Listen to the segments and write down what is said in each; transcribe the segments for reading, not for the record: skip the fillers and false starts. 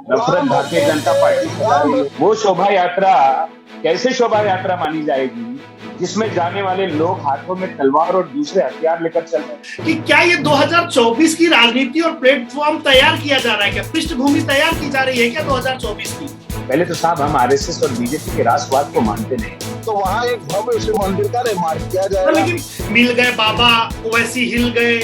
नफरत भारतीय जनता पार्टी फैला रही है। वो शोभा यात्रा कैसे शोभा यात्रा मानी जाएगी जिसमें जाने वाले लोग हाथों में तलवार और दूसरे हथियार लेकर चल रहे हैं? कि क्या ये 2024 की राजनीति और प्लेटफॉर्म तैयार किया जा रहा है? क्या पृष्ठभूमि तैयार की जा रही है क्या 2024 की? पहले तो साहब हम आरएसएस और बीजेपी के राष्ट्रवाद को मानते नहीं। तो वहाँ एक भव्य शिव मंदिर का निर्माण किया जाएगा। लेकिन मिल गए बाबा, ओवैसी हिल गए,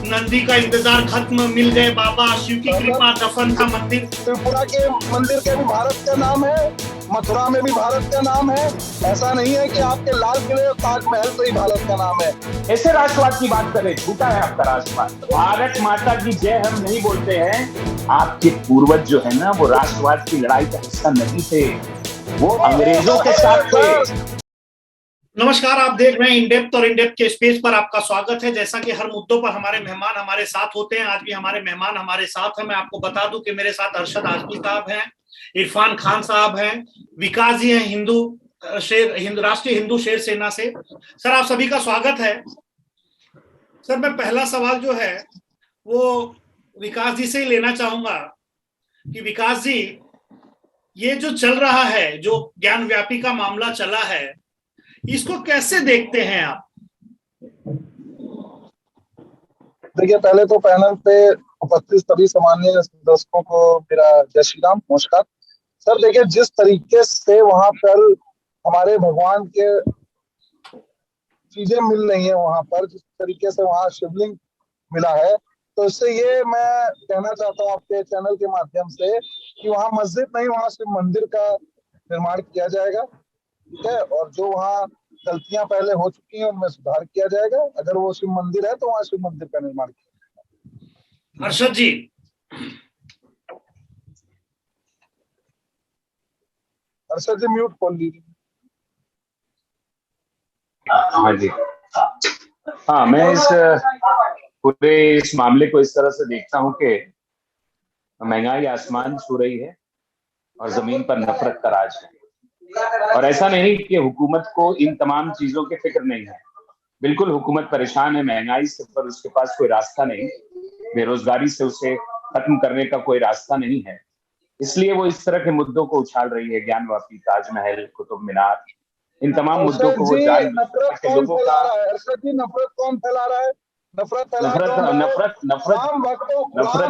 नंदी का इंतजार खत्म, मिल गए बाबा, शिव की कृपा, दफन था मंदिर। त्रिपुरा के मंदिर के भी भारत का नाम है, मथुरा में भी भारत का नाम है। ऐसा नहीं है कि आपके लाल किले और ताजमहल से ही भारत का नाम है। ऐसे राष्ट्रवाद की बात करें, झूठा है आपका राष्ट्रवाद। भारत माता की जय हम नहीं बोलते हैं। आपके पूर्वज जो है ना, वो राष्ट्रवाद की लड़ाई का हिस्सा नहीं थे, वो अंग्रेजों के साथ थे। नमस्कार, आप देख रहे हैं इन डेप्थ और इन डेप्थ के स्पेस पर आपका स्वागत है। जैसा कि हर मुद्दों पर हमारे मेहमान हमारे साथ होते हैं, आज भी हमारे मेहमान हमारे साथ हैं। मैं आपको बता दूं कि मेरे साथ अरशद आजमी साहब हैं, इरफान खान साहब हैं, विकास जी हैं राष्ट्रीय हिंदू शेर सेना से। सर, आप सभी का स्वागत है। सर, मैं पहला सवाल जो है वो विकास जी से ही लेना चाहूंगा कि विकास जी, ये जो चल रहा है, जो ज्ञान व्यापी का मामला चला है, इसको कैसे देखते हैं आप? देखिए, पहले तो पैनल पे उपस्थित सभी सामान्य दर्शकों को मेरा जय श्री राम, नमस्कार। सर देखिए, जिस तरीके से वहां पर हमारे भगवान के चीजें मिल रही है, वहां पर जिस तरीके से वहां शिवलिंग मिला है, तो इससे ये मैं कहना चाहता हूँ आपके चैनल के माध्यम से कि वहां मस्जिद नहीं, वहां शिव मंदिर का निर्माण किया जाएगा, ठीक है। और जो वहाँ गलतियां पहले हो चुकी हैं उनमें सुधार किया जाएगा। अगर वो शिव मंदिर है तो वहाँ शिव मंदिर का निर्माण किया जाएगा। हर्षद जी, हर्षद जी म्यूट खोल लीजिए। हाँ जी, हाँ, मैं इस मामले को इस तरह से देखता हूँ कि महंगाई आसमान छू रही है और जमीन पर नफरत का राज है। और ऐसा नहीं कि हुकूमत को इन तमाम चीजों की फिक्र नहीं है। बिल्कुल हुकूमत परेशान है महंगाई से, पर उसके पास कोई रास्ता नहीं, बेरोजगारी से उसे खत्म करने का कोई रास्ता नहीं है। इसलिए वो इस तरह के मुद्दों को उछाल रही है, ज्ञानवापी, ताजमहल, कुतुब मीनार, इन तमाम मुद्दों को वो जान लोगों का। नफरत कौन फैला रहा है? नफरत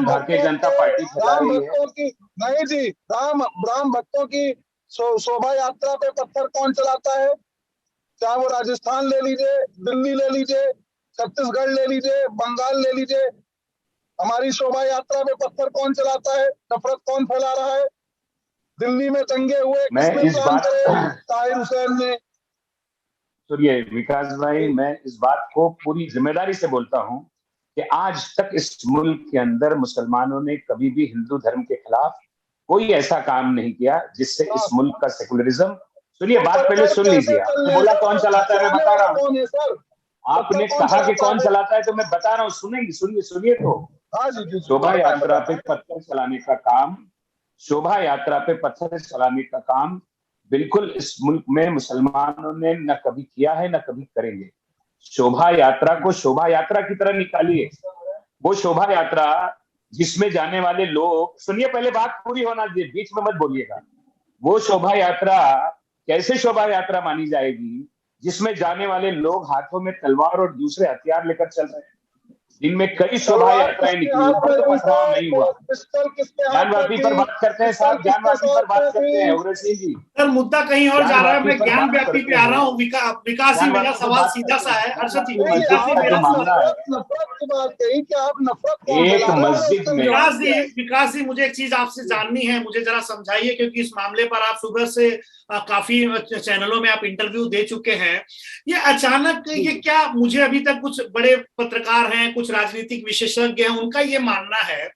भारतीय जनता पार्टी फैला रही है। नहीं जी, राम भक्तों की शोभा यात्रा पे पत्थर कौन चलाता है? चाहे वो राजस्थान ले लीजिए, दिल्ली ले लीजिए, छत्तीसगढ़ ले लीजिए, बंगाल ले लीजिए, हमारी शोभा यात्रा पे पत्थर कौन चलाता है? नफरत कौन फैला रहा है? दिल्ली में दंगे हुए, ताहिर हुसैन ने। सुनिए विकास भाई, मैं इस बात को पूरी जिम्मेदारी से बोलता हूं कि आज तक इस मुल्क के अंदर मुसलमानों ने कभी भी हिंदू धर्म के खिलाफ कोई ऐसा काम नहीं किया जिससे इस मुल्क का सेकुलरिज्म। सुनिए, बात पहले सुन लीजिए। आपने बोला कौन चलाता है, मैं बता रहा हूँ। आपने कहा कि कौन चलाता है, तो मैं बता रहा हूँ, सुनिए तो। शोभा यात्रा पे पत्थर चलाने का काम, शोभा यात्रा पे पत्थर चलाने का काम बिल्कुल इस मुल्क में मुसलमानों ने न कभी किया है न कभी करेंगे। शोभा यात्रा को शोभा यात्रा की तरह निकालिए। वो शोभा यात्रा जिसमें जाने वाले लोग, सुनिए पहले बात पूरी होना दीजिए, बीच में मत बोलिएगा। वो शोभा यात्रा कैसे शोभा यात्रा मानी जाएगी जिसमें जाने वाले लोग हाथों में तलवार और दूसरे हथियार लेकर चल रहे हैं? इनमें कई शोभा यात्राएं निकली, तो पथराव नहीं हुआ। ज्ञानवापी पर बात करते हैं साहब, ज्ञानवापी पर बात करते हैं उर्वशी जी। सर, मुद्दा कहीं और जा रहा है, मैं ज्ञान व्यापी पे आ रहा हूँ। विकास जी, मेरा सवाल सीधा सा है। हर्षद जी, विकास जी, मुझे एक चीज आपसे जाननी है, मुझे जरा समझाइए, क्योंकि इस मामले पर आप सुबह से काफी चैनलों में आप इंटरव्यू दे चुके हैं। ये अचानक, ये क्या, मुझे अभी तक कुछ बड़े पत्रकार हैं, कुछ राजनीतिक विशेषज्ञ हैं, उनका ये मानना है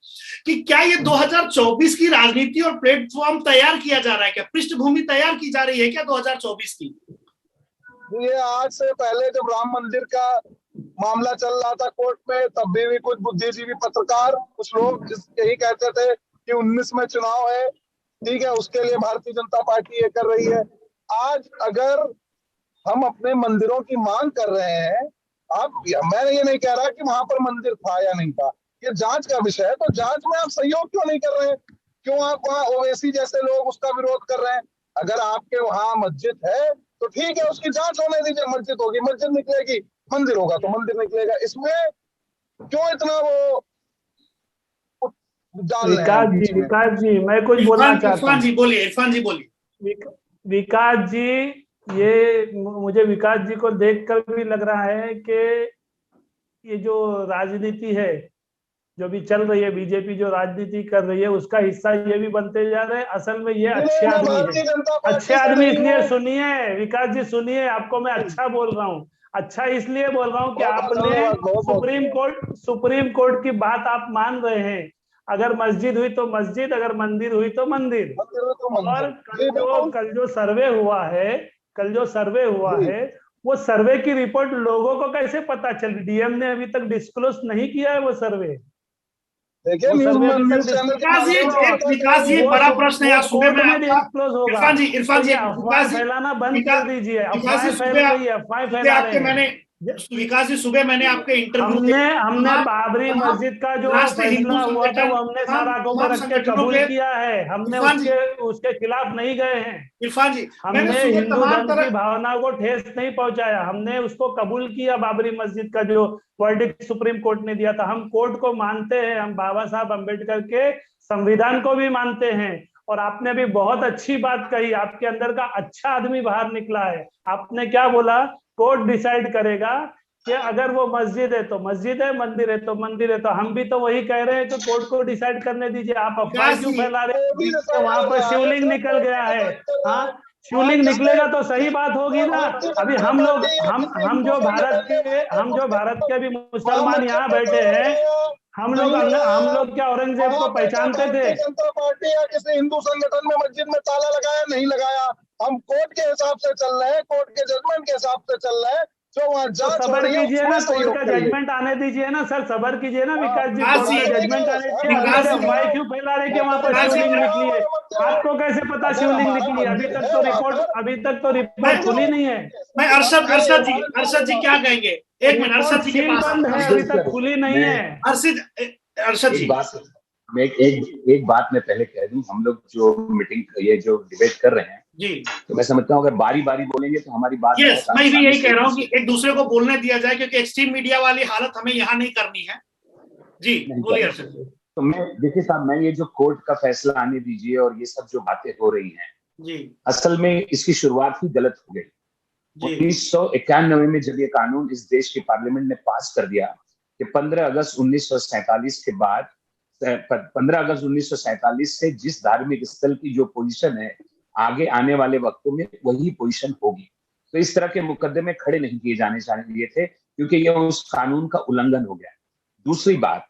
कि क्या ये 2024 की राजनीति और प्लेटफॉर्म तैयार किया जा रहा है? क्या पृष्ठभूमि तैयार की जा रही है क्या 2024 की? ये आज से पहले जब राम मंदिर का मामला चल रहा था कोर्ट में, तब भी कुछ बुद्धिजीवी पत्रकार, कुछ लोग यही कहते थे कि 19 में चुनाव है, ठीक है, उसके लिए भारतीय जनता पार्टी ये कर रही है। आज अगर हम अपने मंदिरों की मांग कर रहे हैं, मैं ये नहीं कह रहा कि वहां पर मंदिर था या नहीं था, ये जांच का विषय है, तो जांच में आप सहयोग क्यों नहीं कर रहे हैं? क्यों आप वहाँ ओवैसी जैसे लोग उसका विरोध कर रहे हैं? अगर आपके वहाँ मस्जिद है तो ठीक है, उसकी जांच होने दीजिए। मस्जिद होगी मस्जिद निकलेगी, मंदिर होगा तो मंदिर निकलेगा। इसमें क्यों इतना वो डाल रहे हैं बीच में? विकास जी मैं कुछ बोलना चाहता इरफान हूँ। जी बोलिए, इरफान जी बोलिए। विकास जी, ये मुझे विकास जी को देखकर भी लग रहा है कि ये जो राजनीति है जो भी चल रही है, बीजेपी जो राजनीति कर रही है, उसका हिस्सा ये भी बनते जा रहे हैं। असल में ये अच्छे आदमी भारतीय है। जनता पार्टी अच्छे से आदमी नहीं इसलिए हूँ। सुनिए विकास जी, सुनिए, आपको मैं अच्छा बोल रहा हूँ। अच्छा इसलिए बोल रहा हूँ कि बहुत आपने धन्यवाद, बहुत सुप्रीम कोर्ट की बात आप मान रहे हैं। अगर मस्जिद हुई तो मस्जिद, अगर मंदिर हुई तो मंदिर। और जी बिल्कुल कल जो सर्वे हुआ है, कल जो सर्वे हुआ जी। है, वो सर्वे की रिपोर्ट लोगों को कैसे पता चली? डीएम ने अभी तक डिस्क्लोज नहीं किया है वो सर्वे। देखिए वो न्यूज सर्वे में, अभी तक न्यूज चैनल के विकास जी, माध्यम से एक विकास जी, एक वो बड़ा प्रश्न है वो आज सुबह कोर्ट मैंने में आपका, डिस्क्लोज होगा। इरफान तो जी ये अफवाह विकास जी, फैलाना बंद कर दीजिए। विकास जी अफवाहें फैल रही है, अफवाहें फैला रहे आपके हैं। मैंने विकास जी सुबह मैंने आपके इंटरव्यू हमने बाबरी मस्जिद का जो राष्ट्र हिंदू फैसला हुआ था संगठन, वो हमने सारा आंखों पर रख के संगठनों कबूल के, किया है। हमने इरफान जी, उसके खिलाफ नहीं गए हैं। इरफान जी मैंने हमने सुबह हिंदू तमाम धर्म की तरह, भावनाओं को ठेस नहीं पहुंचाया। हमने उसको कबूल किया, बाबरी मस्जिद का जो वर्डिक्ट सुप्रीम कोर्ट ने दिया था। हम कोर्ट को मानते हैं, हम बाबा साहब अम्बेडकर के संविधान को भी मानते हैं। और आपने भी बहुत अच्छी बात कही, आपके अंदर का अच्छा आदमी बाहर निकला है। आपने क्या बोला? कोर्ट डिसाइड करेगा कि अगर वो मस्जिद है तो मस्जिद है, मंदिर है तो मंदिर है। तो हम भी तो वही कह रहे हैं कि कोर्ट को डिसाइड करने दीजिए। आप अफवाह विकास क्यों जी, फैला रहे हैं कि वहां पर शिवलिंग निकल गया है? हाँ, शिवलिंग आज निकलेगा तो सही बात होगी ना। भारतीय अभी जनता हम लोग पार्टी या किसी हम हिंदू संगठन ने जो भारत के अभी वहाँ मुसलमान मस्जिद यहाँ में बैठे ताला हैं, लगाया, हम लोग क्या औरंगजेब वहाँ को पे क्या पहचानते थे? भारतीय जनता पार्टी या किसी हिंदू संगठन में मस्जिद में ताला लगाया? नहीं लगाया। हम कोर्ट के हिसाब से चल रहे हैं, कोर्ट के जजमेंट के हिसाब से चल रहे हैं। जो वहाँ तो जांच हो सबर रही है कीजिए उसमें ना, कोर्ट सहयोग का करिए। जजमेंट आने दीजिए ना सर, सबर कीजिए ना विकास जी, विकास कोर्ट जी, का जजमेंट आने दीजिए। अभी विकास से जी, अफवाह क्यों फैला रहे कि वहां पर विकास जी, शिवलिंग निकली है? अगर आपको कैसे पता अगर शिवलिंग हमारा निकली? मंदिर है वहाँ पर, अभी तक तो मैं रिपोर्ट खुली नहीं है। अरशद जी क्या कहेंगे? एक मिनट, रिपोर्ट अरशद जी के सील पास बंद आता है, हूं। अभी तक खुली नहीं है। अरशद एक जी, बात मैं एक बात मैं पहले कह दूं, हम लोग जो मीटिंग ये जो डिबेट कर रहे हैं, जी, तो मैं समझता हूँ अगर बारी बारी बोलेंगे तो हमारी बात यस, बहुत मैं भी आसानी यही से कह रहा हूँ कि एक दूसरे को बोलने दिया जाए, क्योंकि एक्सट्रीम मीडिया वाली हालत हमें यहाँ नहीं करनी है। जी नहीं बोलिए करनी अरशद जी। चाहिए। तो मैं देखिए साहब, मैं ये जो कोर्ट का फैसला आने दीजिए और ये सब जो बातें हो रही हैं, जी असल में इसकी शुरुआत ही गलत हो गई। जी 1991 में जब ये कानून इस देश की पार्लियामेंट ने पास कर दिया कि 15 अगस्त 1947 के बाद, 15 अगस्त 1947 से जिस धार्मिक स्थल की जो पोजीशन है आगे आने वाले वक्तों में वही पोजीशन होगी। तो इस तरह के मुकदमे खड़े नहीं किए जाने चाहिए थे, क्योंकि ये उस कानून का उल्लंघन हो गया। दूसरी बात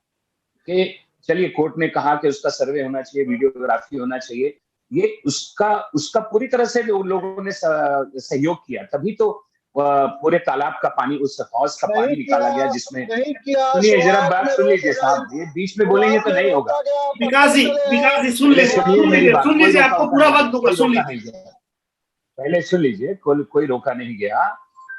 कि चलिए कोर्ट ने कहा कि उसका सर्वे होना चाहिए, वीडियोग्राफी होना चाहिए, ये उसका पूरी तरह से लोगों ने सहयोग किया, तभी तो पूरे तालाब का पानी, उस हौज का पानी निकाला गया जिसमें। नहीं किया। सुनिए जरा बात शुरुआत सुन में लीजिए साहब, ये बीच में बोलेंगे तो नहीं होगा। विकास जी सुन पहले लीजिए, सुनिए मेरी बात, सुन लीजिए, आपको पूरा वक्त दूंगा, सुन लीजिए। नहीं गया, पहले सुन लीजिए, कोई रोका नहीं गया।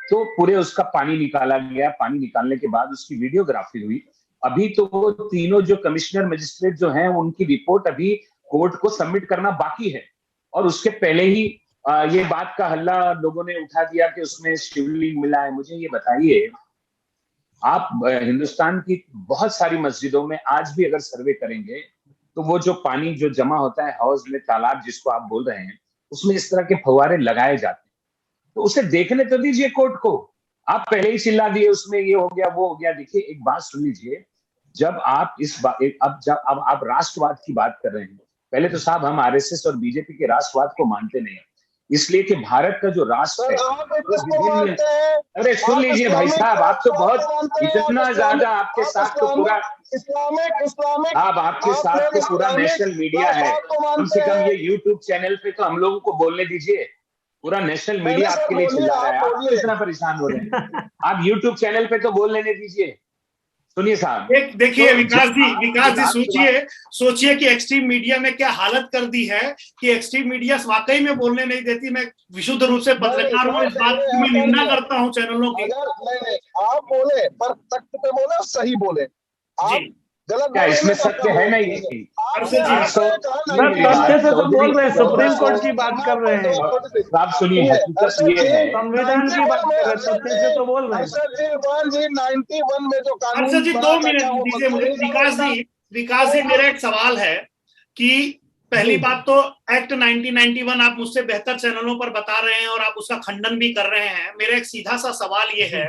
तो पूरे उसका पानी निकाला गया, पानी निकालने के बाद उसकी वीडियोग्राफी हुई। अभी तो वो तीनों जो कमिश्नर मजिस्ट्रेट जो हैं, उनकी रिपोर्ट अभी कोर्ट को सबमिट करना बाकी है। और उसके पहले ही ये बात का हल्ला लोगों ने उठा दिया कि उसमें शिवलिंग मिला है। मुझे ये बताइए, आप हिंदुस्तान की बहुत सारी मस्जिदों में आज भी अगर सर्वे करेंगे तो वो जो पानी जो जमा होता है हौज में, तालाब जिसको आप बोल रहे हैं, उसमें इस तरह के फव्वारे लगाए जाते हैं। तो उसे देखने तो दीजिए कोर्ट को। आप पहले ही चिल्ला दिए उसमें ये हो गया वो हो गया। देखिए एक बात सुन लीजिए, जब आप अब आप राष्ट्रवाद की बात कर रहे हैं, पहले तो साहब हम आरएसएस और बीजेपी के राष्ट्रवाद को मानते नहीं, इसलिए कि भारत का जो राष्ट्र है, अरे सुन लीजिए भाई साहब, आप तो बहुत इतना ज्यादा आपके साथ तो पूरा इस्लामिक अब आपके साथ तो पूरा नेशनल मीडिया है। कम से कम ये यूट्यूब चैनल पे तो हम लोगों को बोलने दीजिए। पूरा नेशनल मीडिया आपके लिए चिल्ला रहा है, आप क्यों इतना परेशान हो रहे हैं? आप यूट्यूब चैनल पे तो बोल लेने दीजिए। सुनिए साहब, देखिए विकास जी सोचिए कि एक्सट्रीम मीडिया में क्या हालत कर दी है कि एक्सट्रीम मीडिया वाकई में बोलने नहीं देती। मैं विशुद्ध रूप से पत्रकार हूँ, इस बात की मैं निंदा करता हूँ चैनलों की। नहीं, आप बोले पर तख्त पे बोले, सही बोले। आप गलत क्या इसमें बोलेंगे तो सत्य है नहीं? तथ्य से तो बोल रहे हैं, सुप्रीम कोर्ट की बात कर रहे हैं, आप सुनिए, हकीकत ये है, संविधान की बात कर रहे हैं, तथ्य से तो बोल रहे हैं। हर्षद जी 91 में जो कानून हर्षद जी 2 बना था, मिनट क्या वो दीजिए मुझे। मंजूरी विकास जी मेरा एक सवाल है कि पहली बात तो एक्ट 1991 आप मुझसे बेहतर चैनलों पर बता रहे हैं और आप उसका खंडन भी कर रहे हैं। मेरा एक सीधा सा सवाल ये है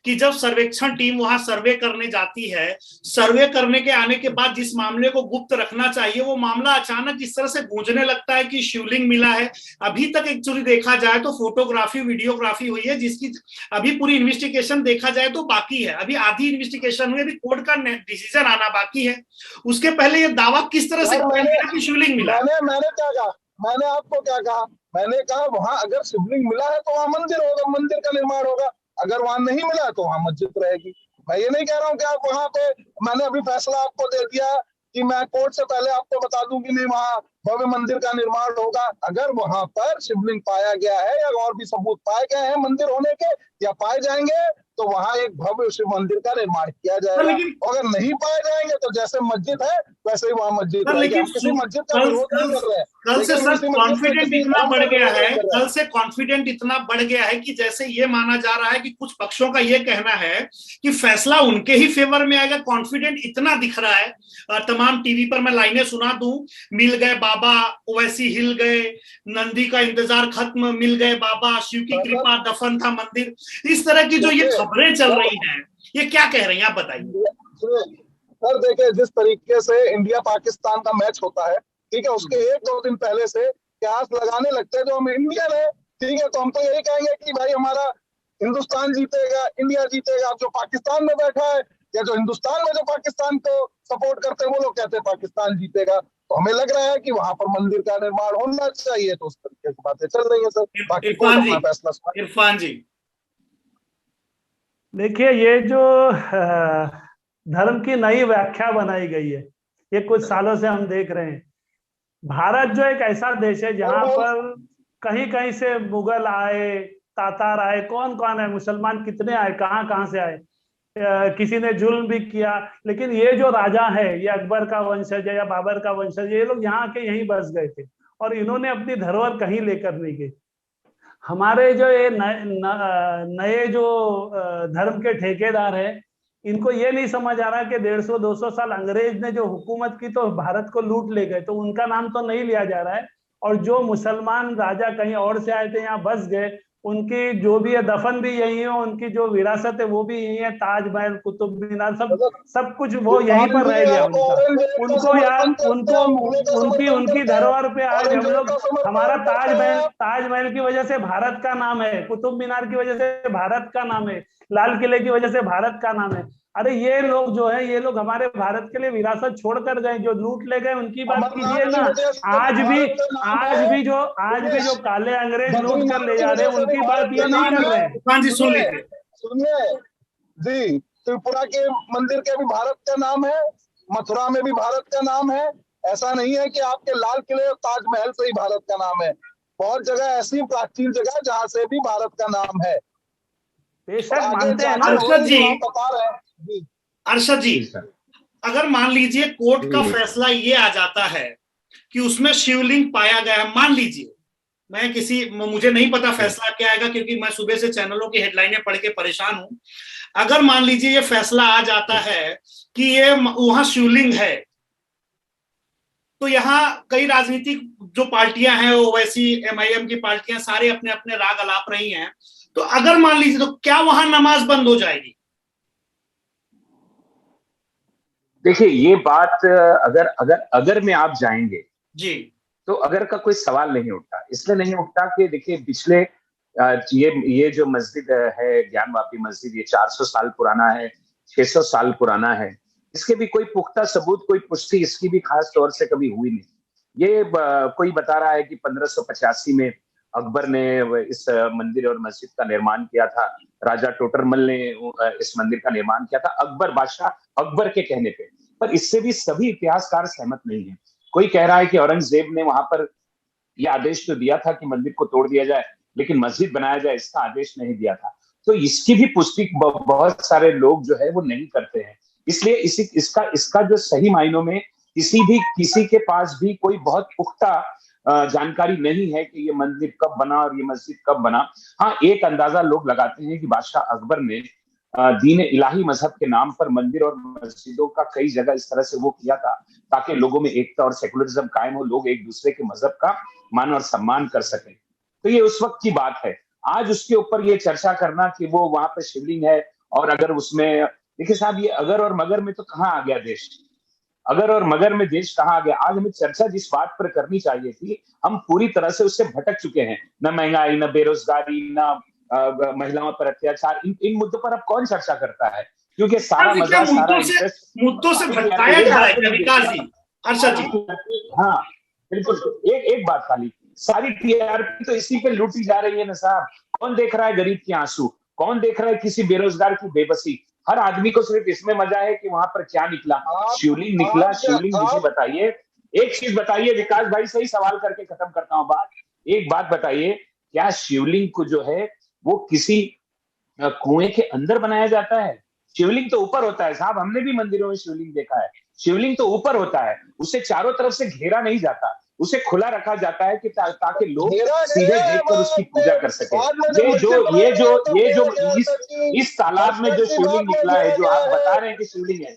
कि जब सर्वेक्षण टीम वहां सर्वे करने जाती है, सर्वे करने के आने के बाद जिस मामले को गुप्त रखना चाहिए वो मामला अचानक इस तरह से गूंजने लगता है कि शिवलिंग मिला है। अभी तक एक्चुअली देखा जाए तो फोटोग्राफी वीडियोग्राफी हुई है जिसकी अभी पूरी इन्वेस्टिगेशन देखा जाए तो बाकी है, अभी आधी इन्वेस्टिगेशन हुई, अभी कोर्ट का डिसीजन आना बाकी है। उसके पहले ये दावा किस तरह से कि शिवलिंग मिला? मैंने क्या कहा, मैंने आपको क्या कहा, मैंने कहा वहां अगर शिवलिंग मिला है तो वहां मंदिर होगा, मंदिर का निर्माण होगा। अगर वहां नहीं मिला तो वहां मस्जिद रहेगी। मैं ये नहीं कह रहा हूँ कि आप वहां पे, मैंने अभी फैसला आपको दे दिया कि मैं कोर्ट से पहले आपको बता दूं कि नहीं वहां भव्य मंदिर का निर्माण होगा। अगर वहां पर शिवलिंग पाया गया है या और भी सबूत पाए गए हैं मंदिर होने के या पाए जाएंगे तो वहां एक भव्य शिव मंदिर का निर्माण किया जाएगा। अगर नहीं पाए जाएंगे तो जैसे मस्जिद है वैसे ही वहां मस्जिद रहेगी। हम किसी मस्जिद का विरोध नहीं कर रहे हैं। कल से सर कॉन्फिडेंट इतना बढ़ गया है, कल से कॉन्फिडेंट इतना बढ़ गया है कि जैसे ये माना जा रहा है कि कुछ पक्षों का ये कहना है कि फैसला उनके ही फेवर में आएगा। कॉन्फिडेंट इतना दिख रहा है। तमाम टीवी पर मैं लाइनें सुना दूं, मिल गए बाबा, ओवैसी हिल गए, नंदी का इंतजार खत्म, मिल गए बाबा, शिव की कृपा, दफन था मंदिर। इस तरह की जो ये खबरें चल रही हैं ये क्या कह रही हैं आप बताइए। सर देखिए, जिस तरीके से इंडिया पाकिस्तान का मैच होता है, ठीक है, उसके 1-2 दिन पहले से कयास लगाने लगते हैं जो हम इंडियन है, ठीक है, तो हम तो यही कहेंगे कि भाई हमारा हिंदुस्तान जीतेगा, इंडिया जीतेगा। अब जो पाकिस्तान में बैठा है या जो हिंदुस्तान में जो पाकिस्तान को सपोर्ट करते हैं वो लोग कहते हैं पाकिस्तान जीतेगा। तो हमें लग रहा है कि वहां पर मंदिर का निर्माण होना चाहिए। तो उस तरीके की बातें चल रही है सर। बाकी इरफान जी देखिए, ये जो धर्म की नई व्याख्या बनाई गई है ये कुछ सालों से हम देख रहे हैं। भारत जो एक ऐसा देश है जहां पर कहीं कहीं से मुगल आए, तातार आए, कौन कौन है, मुसलमान कितने आए, कहां कहां से आए, किसी ने जुल्म भी किया, लेकिन ये जो राजा है ये अकबर का वंशज है या बाबर का वंशज, ये लोग यहाँ के यहीं बस गए थे और इन्होंने अपनी धरोहर कहीं लेकर नहीं गए। हमारे जो ये नए जो धर्म के ठेकेदार हैं, इनको ये नहीं समझ आ रहा कि 150-200 साल अंग्रेज ने जो हुकूमत की तो भारत को लूट ले गए, तो उनका नाम तो नहीं लिया जा रहा है। और जो मुसलमान राजा कहीं और से आए थे यहाँ बस गए, उनकी जो भी है दफन भी यही है, उनकी जो विरासत है वो भी यही है, ताजमहल, कुतुब मीनार, सब कुछ वो यहीं पर रह गया उनको यार, उनकी धरोहर पे आज हम लोग, हमारा ताजमहल की वजह से भारत का नाम है, कुतुब मीनार की वजह से भारत का नाम है, लाल किले की वजह से भारत का नाम है। अरे ये लोग जो है, ये लोग हमारे भारत के लिए विरासत छोड़कर गए, जो लूट ले गए उनकी बात कीजिए ना। आज भी जो काले अंग्रेज लूट कर ले जा रहे हैं उनकी बात ये नहीं कर रहे हैं। सुनिए जी, त्रिपुरा के मंदिर के भी भारत का नाम है, मथुरा में भी भारत का नाम है। ऐसा नहीं है कि आपके लाल किले और ताजमहल से ही भारत का नाम है। बहुत जगह ऐसी प्राचीन जगह जहाँ से भी भारत का नाम है। बेशक मानते हैं ना अरशद जी, अगर मान लीजिए कोर्ट का फैसला ये आ जाता है कि उसमें शिवलिंग पाया गया, मान लीजिए, मुझे नहीं पता फैसला क्या आएगा क्योंकि मैं सुबह से चैनलों की हेडलाइनें पढ़ के परेशान हूं। अगर मान लीजिए ये फैसला आ जाता है कि ये वहां शिवलिंग है, तो यहाँ कई राजनीतिक जो पार्टियां हैं, ओवैसी MIM की पार्टियां, सारे अपने अपने राग अलाप रही हैं। तो अगर मान लीजिए, तो क्या वहां नमाज बंद हो जाएगी? देखिए, ये बात अगर में आप जाएंगे जी, तो अगर का कोई सवाल नहीं उठता। इसलिए नहीं उठता कि देखिए, पिछले ये जो मस्जिद है, ज्ञानवापी मस्जिद, ये 400 साल पुराना है, 600 साल पुराना है। इसके भी कोई पुख्ता सबूत, कोई पुष्टि इसकी भी खास तौर से कभी हुई नहीं। ये कोई बता रहा है कि 1585 में अकबर ने इस मंदिर और मस्जिद का निर्माण किया था, राजा टोटरमल ने इस मंदिर का निर्माण किया था, अकबर बादशाह अकबर के कहने पे। पर इससे भी सभी इतिहासकार सहमत नहीं है। कोई कह रहा है कि औरंगजेब ने वहां पर यह आदेश तो दिया था कि मंदिर को तोड़ दिया जाए, लेकिन मस्जिद बनाया जाए इसका आदेश नहीं दिया था। तो इसकी भी पुष्टि बहुत सारे लोग जो है वो नहीं करते हैं। इसलिए इसका जो सही मायनों में किसी के पास भी कोई बहुत पुख्ता जानकारी नहीं है कि ये मंदिर कब बना और ये मस्जिद कब बना। हाँ, एक अंदाजा लोग लगाते हैं कि बादशाह अकबर ने दीन इलाही मजहब के नाम पर मंदिर और मस्जिदों का कई जगह इस तरह से वो किया था ताकि लोगों में एकता और सेकुलरिज्म कायम हो, लोग एक दूसरे के मजहब का मान और सम्मान कर सकें। तो ये उस वक्त की बात है। आज उसके ऊपर ये चर्चा करना कि वो वहां पे शिवलिंग है और अगर उसमें, देखिए साहब, ये अगर और मगर में तो कहाँ आ गया देश, अगर और मगर में देश कहाँ आ गया। आज हमें चर्चा जिस बात पर करनी चाहिए थी, हम पूरी तरह से उससे भटक चुके हैं। न महंगाई, न बेरोजगारी, न महिलाओं पर अत्याचार, इन मुद्दों पर अब कौन चर्चा करता है? क्योंकि सारा मजा, सारा इंटरेस्ट मुद्दों से भटकाया जा रहा है विकास जी, अर्षद जी। हाँ बिल्कुल, एक बात खाली, सारी टीआरपी तो इसी पे लूटी जा रही है ना साहब। कौन देख रहा है गरीब के आंसू? कौन देख रहा है किसी बेरोजगार की बेबसी? हर आदमी को सिर्फ इसमें मजा है कि वहां पर क्या निकला, शिवलिंग निकला। शिवलिंग मुझे बताइए, एक चीज बताइए विकास भाई, सही सवाल करके खत्म करता हूँ बात। एक बात बताइए, क्या शिवलिंग को जो है वो किसी कुएं के अंदर बनाया जाता है? शिवलिंग तो ऊपर होता है साहब, हमने भी मंदिरों में शिवलिंग देखा है। शिवलिंग तो ऊपर होता है, उसे चारों तरफ से घेरा नहीं जाता, उसे खुला रखा जाता है कि ताकि लोग सीधे देखकर उसकी पूजा कर सके। ये जो इस तालाब में जो शिवलिंग निकला है, जो आप बता रहे हैं कि शिवलिंग है,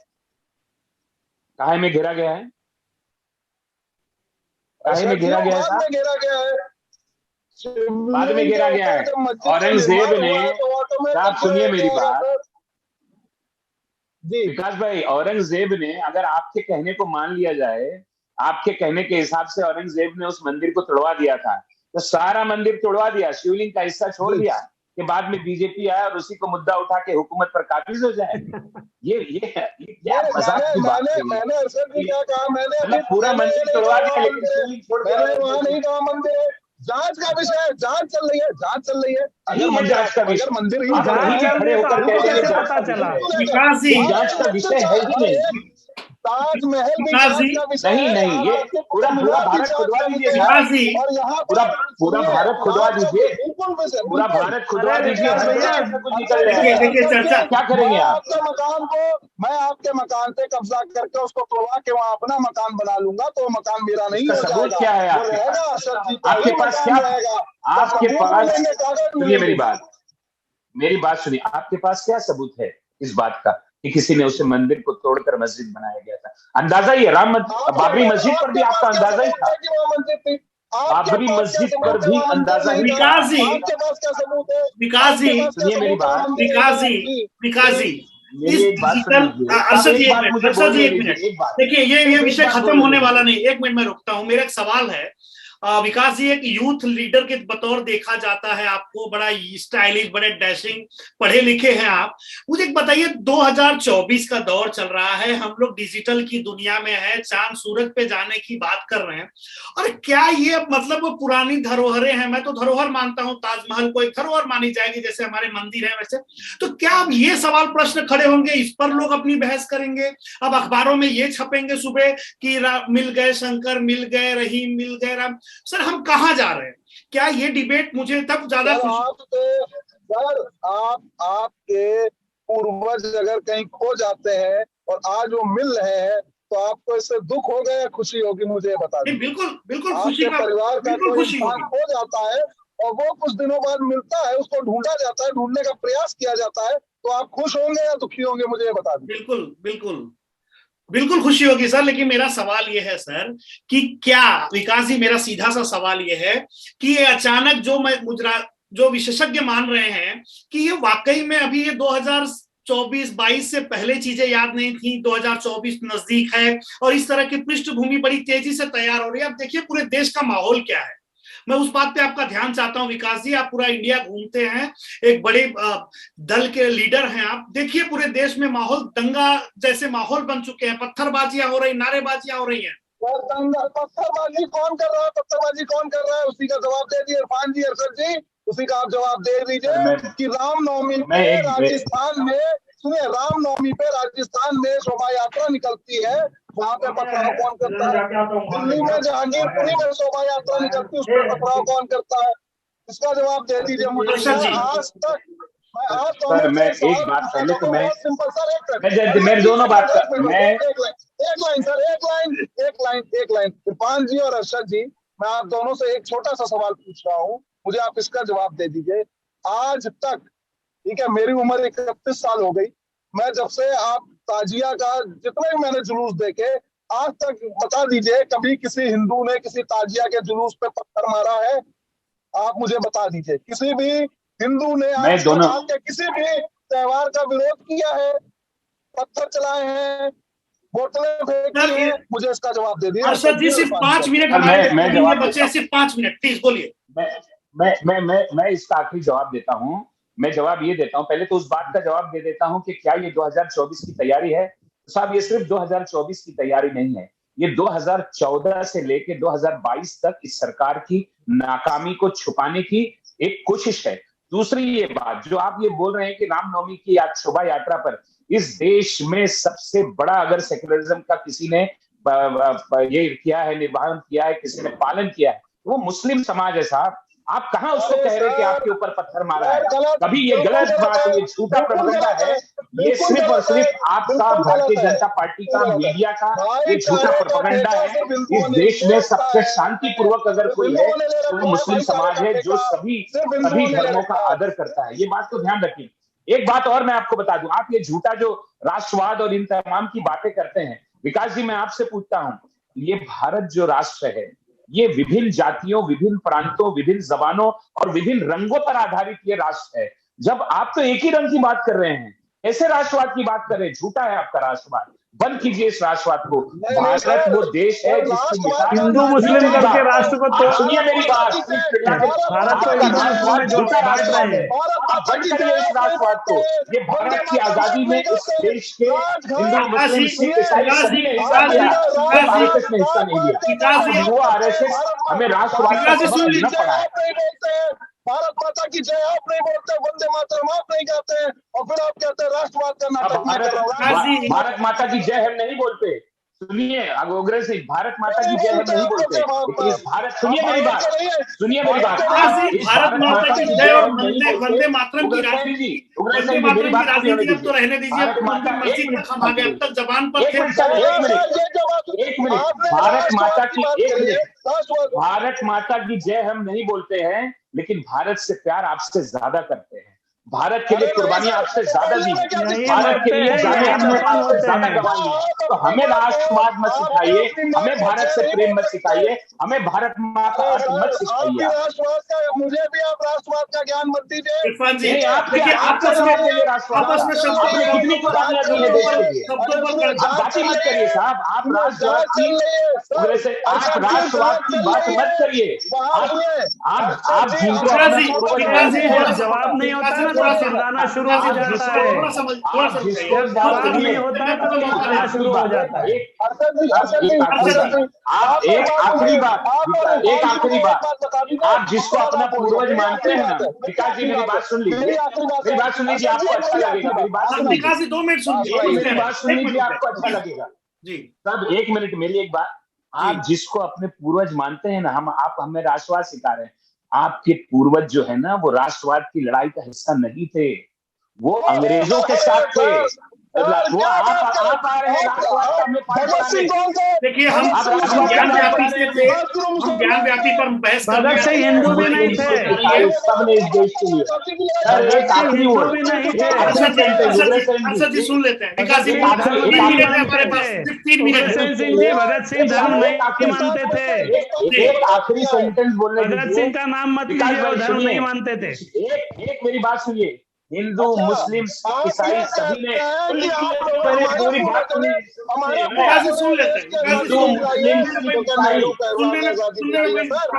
काहे में घेरा गया है? काहे में घेरा गया है साहब? बाद में घेरा गया है। औरंगजेब ने, आप सुनिए मेरी बात विकास भाई, औरंगजेब ने, अगर आपके कहने को मान लिया जाए, आपके कहने के हिसाब से औरंगजेब ने उस मंदिर को तोड़वा दिया था, तो सारा मंदिर तोड़वा दिया, शिवलिंग का हिस्सा छोड़ दिया कि बाद में बीजेपी आया और उसी को मुद्दा उठा के हुकूमत पर काबिज हो जाए। ये क्या मजाक की बात है? मैंने अर्षद जी क्या कहा, मैंने पूरा मंदिर तोड़वा दिया लेकिन शिवलिंग छोड़ दिया। वहां नहीं कहा मंदिर है, जांच का विषय है, जांच चल रही है। अगर जांच का विषय, मंदिर ही खड़े होकर कहते हैं जांच का चला, विकास जी जांच का विषय है ही नहीं। ताजमहल नहीं, ये पूरा भारत खुदवा दीजिए, पूरा भारत खुदवा दीजिए, पूरा भारत खुदवा दीजिए, कुछ निकल जाएगा। क्या करेंगे आप? मैं आपके मकान पे कब्जा करके उसको तोड़वा के वहाँ अपना मकान बना लूंगा, तो मकान मेरा नहीं हो सबूत क्या है आपके पास? क्या आपके पास? सुनिए मेरी बात सुनिए, आपके पास क्या सबूत है इस बात का कि किसी ने उसे मंदिर को तोड़कर मस्जिद बनाया गया था? अंदाजा ही है, बाबरी मस्जिद पर भी आपका अंदाजा ही था, बाबरी मस्जिद पर भी अंदाजा ही। विकास जी सुनिए मेरी बात, विकास जी अर्षद जी एक मिनट, देखिए ये विषय खत्म होने वाला नहीं, एक मिनट में रुकता हूँ। मेरा एक सवाल है विकास जी, एक यूथ लीडर के बतौर देखा जाता है आपको, बड़ा स्टाइलिश, बड़े डैशिंग, पढ़े लिखे हैं आप। मुझे एक बताइए, 2024 का दौर चल रहा है, हम लोग डिजिटल की दुनिया में है, चांद सूरज पे जाने की बात कर रहे हैं, और क्या ये मतलब वो पुरानी धरोहरें हैं? मैं तो धरोहर मानता हूँ, ताजमहल को एक धरोहर मानी जाएगी, जैसे हमारे मंदिर है वैसे। तो क्या अब ये सवाल प्रश्न खड़े होंगे, इस पर लोग अपनी बहस करेंगे? अब अखबारों में ये छपेंगे सुबह कि मिल गए शंकर, मिल गए रहीम, मिल गए राम। सर हम कहाँ जा रहे हैं? क्या ये डिबेट मुझे तब ज्यादा आपके पूर्वज अगर कहीं खो जाते हैं और आज वो मिल रहे हैं, तो आपको इससे दुख होगा या खुशी होगी? मुझे बता दीजिए। बिल्कुल खुशी का, परिवार का कोई खुशी खो जाता है और वो कुछ दिनों बाद मिलता है, उसको ढूंढा जाता है, ढूंढने का प्रयास किया जाता है, तो आप खुश होंगे या दुखी होंगे? मुझे बता दीजिए। बिल्कुल खुशी होगी सर, लेकिन मेरा सवाल ये है सर कि क्या विकास जी, मेरा सीधा सा सवाल ये है कि ये अचानक जो विशेषज्ञ मान रहे हैं कि ये वाकई में अभी ये 2024-22 से पहले चीजें याद नहीं थी, 2024 नजदीक है और इस तरह की पृष्ठभूमि बड़ी तेजी से तैयार हो रही है। अब देखिए पूरे देश का माहौल क्या है, मैं उस बात पे आपका ध्यान चाहता हूं विकास जी। आप पूरा इंडिया घूमते हैं, एक बड़े दल के लीडर हैं आप, देखिए पूरे देश में माहौल दंगा जैसे माहौल बन चुके हैं, पत्थरबाजियां हो रही, नारेबाजियां हो रही हैं। पत्थरबाजी कौन कर रहा है? उसी का जवाब दे दिए इरफान जी, अर्षद जी, उसी का आप जवाब दे दीजिए कि रामनवमी पे राजस्थान में, सुनिए, रामनवमी पे राजस्थान में शोभा यात्रा निकलती है, वहां पे पथराव कौन करता है? दिल्ली में जहांगीरपुरी में शोभा यात्रा निकलती है, उस पर पथराव कौन करता है? इसका जवाब दे दीजिए मुझे। सर मैं एक बात पहले तो मैं सिंपल सर, मेरे दोनों बात मैं एक लाइन इरफान जी और अरशद जी, मैं आप दोनों से एक छोटा सा सवाल पूछ रहा हूँ, मुझे आप इसका जवाब दे दीजिए। आज तक, ठीक है, मेरी उम्र 31 साल हो गई, मैं जब से आप ताजिया का जितने भी मैंने जुलूस देखे, आज तक बता दीजिए कभी किसी हिंदू ने किसी ताजिया के जुलूस पे पत्थर मारा है? आप मुझे बता दीजिए, किसी भी हिंदू ने आज तक किसी भी त्योहार का विरोध किया है, पत्थर चलाए हैं, बोतलें फेंकी हैं? मुझे इसका जवाब दे दीजिए। अरशद जी सिर्फ 5 मिनट, मैं बच्चे सिर्फ 5 मिनट, प्लीज बोलिए। मैं इसका आखिरी जवाब देता हूं। मैं जवाब ये देता हूं, पहले तो उस बात का जवाब दे देता हूं कि क्या ये 2024 की तैयारी है? साहब ये सिर्फ 2024 की तैयारी नहीं है, ये 2014 से लेके 2022 तक इस सरकार की नाकामी को छुपाने की एक कोशिश है। दूसरी ये बात जो आप ये बोल रहे हैं कि रामनवमी की शोभा यात्रा पर इस देश में सबसे बड़ा अगर सेक्युलरिज्म का किसी ने ये किया है, निर्वहन किया है, किसी ने पालन किया है, वो मुस्लिम समाज है साहब। आप कहां उसको कह रहे हैं कि आपके ऊपर पत्थर मारा है? कभी ये गलत बात, ये झूठा प्रोपेगेंडा है, ये सिर्फ और सिर्फ आपका भारतीय जनता पार्टी का, मीडिया का ये झूठा प्रोपेगेंडा है। इस देश में सबसे शांतिपूर्वक अगर कोई है तो वो मुस्लिम समाज है, जो सभी धर्मों का आदर करता है। ये बात तो ध्यान रखिए। एक बात और मैं आपको बता दूं, आप ये झूठा जो राष्ट्रवाद और इन तमाम की बातें करते हैं, विकास जी मैं आपसे पूछता हूं, ये भारत जो राष्ट्र है, ये विभिन्न जातियों, विभिन्न प्रांतों, विभिन्न जबानों और विभिन्न रंगों पर आधारित ये राष्ट्र है। जब आप तो एक ही रंग की बात कर रहे हैं, ऐसे राष्ट्रवाद की बात कर रहे हैं, झूठा है आपका राष्ट्रवाद। बंद कीजिए इस राष्ट्रवाद को। भारत वो देश है जिसकी मिसाल हिंदू मुस्लिम करके राष्ट्र को तो सुनिए मेरी बात, भारत को हिंदू मुस्लिम में झूठा राष्ट्रवाद है। आप बंद करिए इस राष्ट्रवाद को। ये भारत की आजादी में इस देश के हिंदू मुस्लिम सिख ईसाई सभी ने हिस्सा लिया, आरएसएस ने हिस्सा नहीं लिया। वो आरएसएस हमें राष्ट्रवाद का सबक न पढ़ा है। भारत माता की जय आप नहीं बोलते, वंदे मातरम आप नहीं गाते हैं, और फिर आप कहते हैं राष्ट्रवाद का नाटक। भारत माता की जय हम नहीं बोलते। सुनिए अग्रज सिंह, भारत माता की जय हम नहीं बोलते, लेकिन इस भारत, सुनिए मेरी बात, सुनिए मेरी बात, भारत माता की जय और वंदे मातरम की राजनीति, वंदे मातरम की राजनीति अब तो रहने दीजिए। अब मस्जिद तक हम आ गए, अब तक जबान पर एक मिनट, भारत माता की भारत माता की जय हम नहीं बोलते हैं, लेकिन भारत से प्यार आपसे ज्यादा करते हैं। भारत के लिए कुर्बानी आपसे ज्यादा दी, भारत के लिए जाने हमने आपसे ज्यादा गंवाई। तो हमें राष्ट्रवाद मत सिखाइए, हमें भारत से प्रेम मत सिखाइए, हमें भारत माँ का अर्थ मत सिखाइए। मुझे भी आप राष्ट्रवाद का ज्ञान मत दीजिए। इरफान जी, आपस में शब्दों कितनी कुर्बानियां दी है देश के लिए। आप बात मत करिए साहब, आप राष्ट्रवाद की बात मत करिए। आप जवाब नहीं होता ना तो चिल्लाना शुरू हो जाता है, जवाब नहीं होता है तो चिल्लाना शुरू हो जाता है। एक आखिरी बात, आप जिसको अपना पूर्वज मानते हैं ना, विकास जी मेरी बात सुन लीजिए, आपको अच्छा लगेगा। मेरी बात सुन लीजिए, 2 मिनट सुन मेरी बात सुन लीजिए, आपको अच्छा लगेगा जी। सब 1 मिनट मेरी एक बात, आप जिसको अपने पूर्वज मानते हैं ना, आप हमें राष्ट्रवाद सिखा रहे हैं। आपके पूर्वज जो है ना, वो राष्ट्रवाद की लड़ाई का हिस्सा नहीं थे, वो अंग्रेजों के साथ थे। वो आप आ रहे हैं देखिए, हम ज्ञान व्यापी से थे, हम ज्ञान व्यापी पर बहस कर भगत सिंह हिंदू भी नहीं थे, सबने इस देश के लिए हिंदू भी नहीं थे। अरशद जी सुन लेते हैं, विकास जी हमारे पास 3 मिनट। भगत सिंह धर्म नहीं मानते थे। एक आखिरी सेंटेंस बोलने दीजिए। भगत सिंह का नाम मत लीजिए, वो धर्म नहीं मानते थे। एक मेरी बात सुनिए, हिंदू मुस्लिम ईसाई सभी ने पूरी बात सुनी। सुन लेते हैं,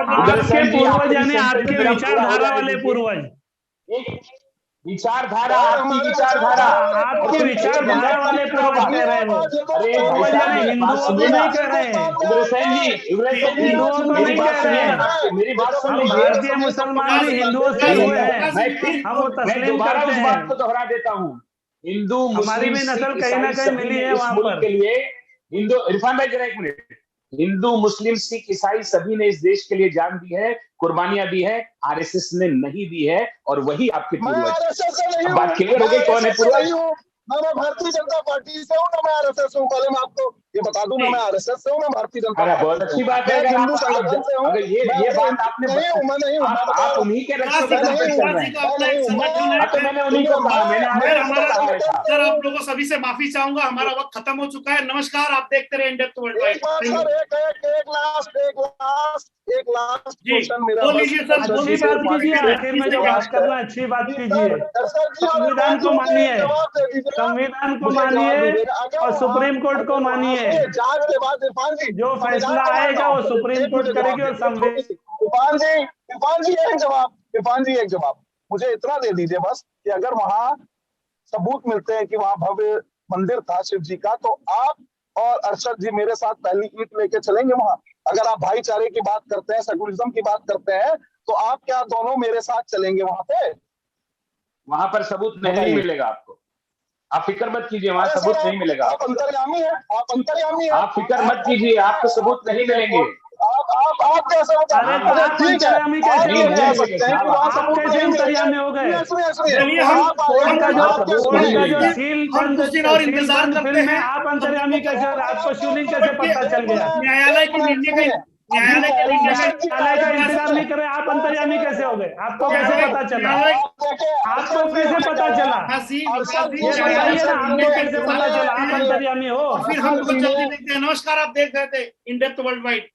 आपके पूर्वज यानी आपके विचारधारा वाले पूर्वज, विचारधारा आपकी विचारधारा वाले पूर्वज कह रहे हो। पूर्वज यानी हिंदुओं को नहीं कह रहे हैं, हिंदुओं को नहीं कह रहे हैं। मेरी बात सुन लीजिए, भारतीय मुसलमान भी हिंदुओं से हुए हैं, हम वो तस्लीम करते हैं। बात को दोहरा देता हूँ, हिंदू हमारी भी नस्ल कहीं ना कहीं मिली है वहां पर के लिए। हिंदू, इरफान भाई जरा 1 मिनट, हिंदू, मुस्लिम, सिख, ईसाई सभी ने इस देश के लिए जान दी है, कुर्बानियां दी है, आरएसएस ने नहीं दी है, और वही आपके मैं पूर्वज। आरएसएस से नहीं हूँ, बात क्लियर हो गई कौन है पूर्वज? ना मैं भारतीय जनता पार्टी से हूँ, ना मैं आरएसएस हूँ। पहले मैं आपको ये बता दूं, ना मैं आरएसएस से हूँ, ना भारतीय जनता अरे पार्टी बहुत अच्छी बात है। मैं हिंदू संगठन से हूँ। अगर ये बात आपने नहीं हूँ, मैं नहीं हूँ, आप उन्हीं के रक्षक विकास पे जी चल रहे हैं। का अपना एक संगठन है। तो मैंने उन्हीं को कहा, मैंने आरएसएस को कहा है साहब। सर आप लोगों सभी से माफी चाहूंगा, हमारा वक्त खत्म हो चुका है। नमस्कार, आप देखते रहे इन डेप्थ वर्ल्ड वाइड। एक लास्ट जी, क्वेश्चन मेरा बोलिए सर, अच्छी बात कीजिए, आखिर में जो बात करना अच्छी बात कीजिए। संविधान को मानिए, संविधान को मानिए और सुप्रीम कोर्ट को मानिए। जांच के बाद इरफान जी जो फैसला आएगा वो सुप्रीम कोर्ट करेगी और इरफान जी एक जवाब मुझे इतना दे दीजिए बस कि अगर वहां सबूत मिलते हैं कि वहां भव्य मंदिर था शिव जी का, तो आप और अरशद जी मेरे साथ पहली ईंट लेके चलेंगे वहां? अगर आप भाईचारे की बात करते हैं, सेकुलरिज्म की बात करते हैं, तो आप क्या दोनों मेरे साथ चलेंगे वहां पे? वहां पर सबूत नहीं मिलेगा आपको, आप फिक्र मत कीजिए, वहां सबूत नहीं मिलेगा। आप अंतर्यामी हैं, आप अंतर्यामी हैं। आप फिक्र मत कीजिए, आपको सबूत नहीं मिलेंगे। आप कैसे बता अरे तो आप अंतर्यामी कैसे हो गए? आप कैसे अंतर्यामी हो गए? चलिए हम कोर्ट का जो कुछ सील हम बंद कुछ दिन और इंतजार सील बंद करते फिल्म में हैं। आप अंतर्यामी कैसे हो गए? आपको शिवलिंग कैसे पता चल गया? न्यायालय के निर्णय का न्यायालय का इंतजाम नहीं कर रहे, आप अंतर्यामी कैसे हो गए? आपको कैसे पता चला? आपको कैसे पता चला? ये बताइए ना, आपको कैसे पता चला आप अंतर्यामी हो? फिर हम बहुत जल्दी देखते हैं। नमस्कार, आप देख रहे थे इन डेप्थ वर्ल्ड वाइड।